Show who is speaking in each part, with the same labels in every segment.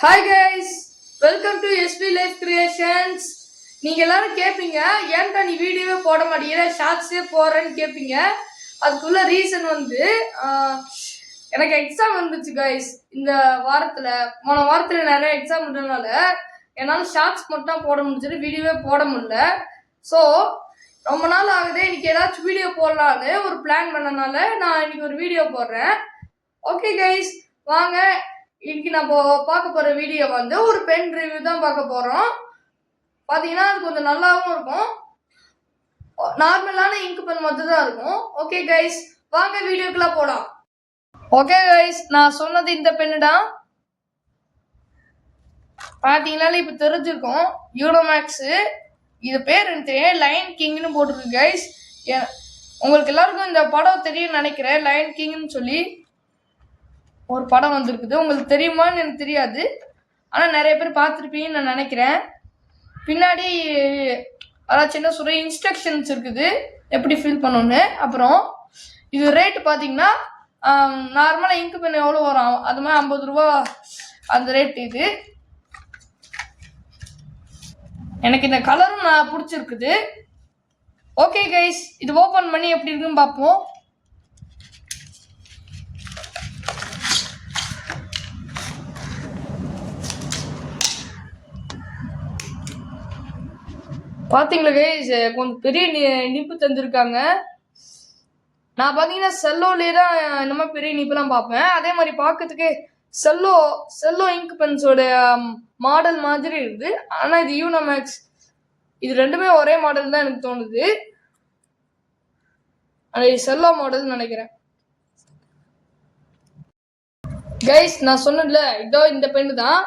Speaker 1: Hi guys, welcome to SP life creations. நீங்கள் எல்லாரும் கேட்பீங்க, ஏன்டா நீ வீடியோவே போட மாட்டேங்கிற, ஷார்ட்ஸே போடுறேன்னு கேட்பீங்க. அதுக்குள்ள ரீசன் வந்து எனக்கு எக்ஸாம் வந்துச்சு கைஸ். இந்த போன வாரத்தில் நிறைய எக்ஸாம் இருந்ததுனால என்னால் ஷார்ட்ஸ் மட்டும் போட முடிஞ்சது, வீடியோவே போட முடியல. ஸோ ரொம்ப நாள் ஆகுது, இன்னைக்கு ஏதாச்சும் வீடியோ போடலான்னு ஒரு பிளான் பண்ணனால நான் இன்னைக்கு ஒரு வீடியோ போடுறேன். ஓகே கைஸ், வாங்க. இன்னைக்கு நம்ம பார்க்க போற வீடியோ வந்து ஒரு பென் ரிவ்யூ தான் பார்க்க போறோம். பாத்தீங்கன்னா அது கொஞ்சம் நல்லாவும் இருக்கும். நார்மலான இங்க் பென் மட்டும் தான் இருக்கும். ஓகே கைஸ், வாங்க வீடியோக்குள்ள போலாம். ஓகே கைஸ், நான் சொன்னது இந்த பென்னு தான். பாத்தீங்கன்னா இப்ப தெரிஞ்சிருக்கும், யூனோமேக்ஸ். இது பேர் எனக்கு லயன் கிங்னு போட்டிருக்கு கைஸ். உங்களுக்கு எல்லாருக்கும் இந்த படம் தெரியும் நினைக்கிறேன். லயன் கிங்னு சொல்லி ஒரு படம் வந்திருக்குது. உங்களுக்கு தெரியுமான்னு எனக்கு தெரியாது, ஆனால் நிறைய பேர் பார்த்துருப்பீங்கன்னு நான் நினைக்கிறேன். பின்னாடி அதான் சின்ன சொல்ற இன்ஸ்ட்ரக்ஷன்ஸ் இருக்குது எப்படி ஃபில் பண்ணணுன்னு. அப்புறம் இது ரேட்டு பார்த்தீங்கன்னா நார்மலாக இங்கு பென் எவ்வளோ வரும் அது மாதிரி 50 ரூபா அந்த ரேட். இது எனக்கு இந்த கலரும் நான் பிடிச்சிருக்குது. ஓகே கைஸ், இது ஓப்பன் பண்ணி எப்படி இருக்குன்னு பார்ப்போம். பார்த்தீங்களா கைஸ், கொஞ்சம் பெரிய நிப்பு தந்துருக்காங்க. நான் பார்த்தீங்கன்னா செல்லோலே தான் இந்த மாதிரி பெரிய நிப்புலாம் பார்ப்பேன். அதே மாதிரி பார்க்கறதுக்கு செல்லோ இங்க் பென்ஸோட மாடல் மாதிரி இருக்குது. ஆனால் இது யூனோமேக்ஸ். இது ரெண்டுமே ஒரே மாடல் தான் எனக்கு தோணுது. அது செல்லோ மாடல் நினைக்கிறேன். கைஸ், நான் சொன்னேன்ல, இதோ இந்த பென்னு தான்.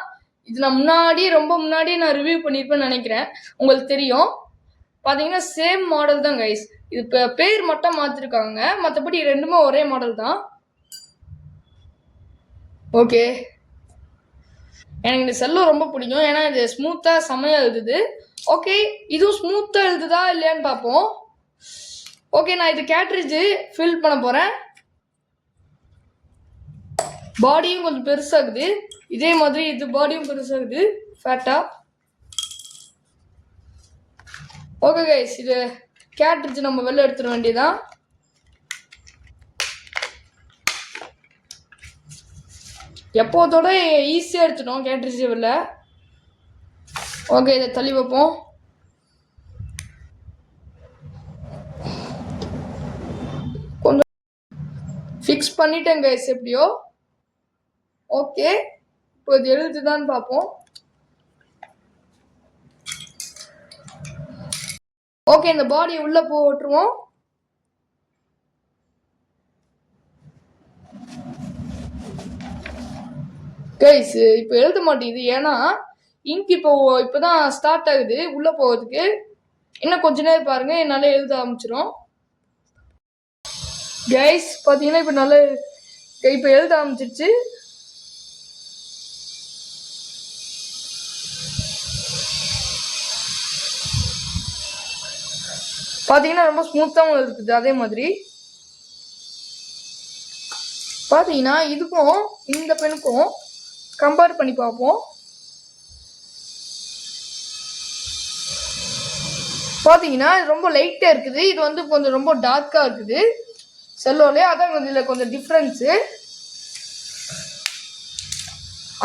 Speaker 1: இது நான் ரொம்ப முன்னாடி நான் ரிவ்யூ பண்ணியிருப்பேன்னு நினைக்கிறேன். உங்களுக்கு தெரியும். பார்த்தீங்கன்னா சேம் மாடல் தான் கைஸ். இது இப்போ பேர் மட்டும் மாற்றிருக்காங்க, மற்றபடி ரெண்டுமே ஒரே மாடல் தான். ஓகே, எனக்கு இந்த செல்லோ ரொம்ப பிடிக்கும், ஏன்னா இது ஸ்மூத்தாக செம்மையாக எழுதுது. ஓகே, இதுவும் ஸ்மூத்தாக எழுதுதா இல்லையான்னு பார்ப்போம். ஓகே, நான் இது கேட்ரிட்ஜ் ஃபில் பண்ண போகிறேன். பாடியும் கொஞ்சம் பெருசாகுது. இதே மாதிரி இது பாடியும் பெருசாகுது, ஃபேட்டா. ஓகே கைஸ், இது கேட்ரிட்ஜ் நம்ம வெளில எடுத்துட வேண்டியதான். எப்போதோட ஈஸியாக எடுத்துட்டோம் கேட்ரிட்ஜ் வெளில. ஓகே, இதை தள்ளி வைப்போம். கொஞ்சம் ஃபிக்ஸ் பண்ணிட்டேன் கைஸ் எப்படியோ. ஓகே, இப்போ இது எழுதுதான்னு பார்ப்போம். ஓகே, இந்த பாடி உள்ள போட்டுருவோம். கைஸ், இப்போ எழுத மாட்டேங்குது, ஏன்னா இங்க் இப்போதான் ஸ்டார்ட் ஆகுது உள்ள போகிறதுக்கு. இன்னும் கொஞ்ச நேரம் பாருங்க, என்னால் எழுத ஆரம்பிச்சிடும். கைஸ் பார்த்தீங்கன்னா இப்போ எழுத ஆரம்பிச்சிருச்சு. பார்த்தீங்கன்னா ரொம்ப ஸ்மூத்தாகவும் இருக்குது. அதே மாதிரி பார்த்தீங்கன்னா இதுக்கும் இந்த பெனுக்கும் கம்பேர் பண்ணி பார்ப்போம். பார்த்தீங்கன்னா இது ரொம்ப லைட்டாக இருக்குது, இது வந்து கொஞ்சம் ரொம்ப டார்க்காக இருக்குது செல்லோலே. அதான் இதில் கொஞ்சம் டிஃப்ரென்ஸு.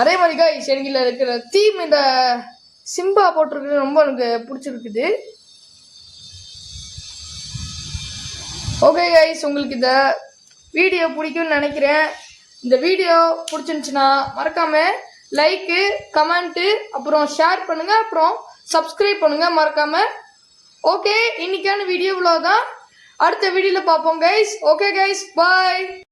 Speaker 1: அதே மாதிரி கைஸ், எனக்கு இதில் இருக்கிற தீம், இந்த சிம்பா போட்டிருக்குது, ரொம்ப எனக்கு பிடிச்சிருக்குது. ஓகே கைஸ், உங்களுக்கு இந்த வீடியோ பிடிக்கும்னு நினைக்கிறேன். இந்த வீடியோ பிடிச்சிருந்துச்சுன்னா மறக்காமல் லைக்கு, கமெண்ட்டு, அப்புறம் ஷேர் பண்ணுங்கள், அப்புறம் சப்ஸ்கிரைப் பண்ணுங்கள் மறக்காமல். ஓகே, இன்னைக்கான வீடியோ இவ்வளோ தான். அடுத்த வீடியோவில் பார்ப்போம் கைஸ். ஓகே கைஸ், பாய்.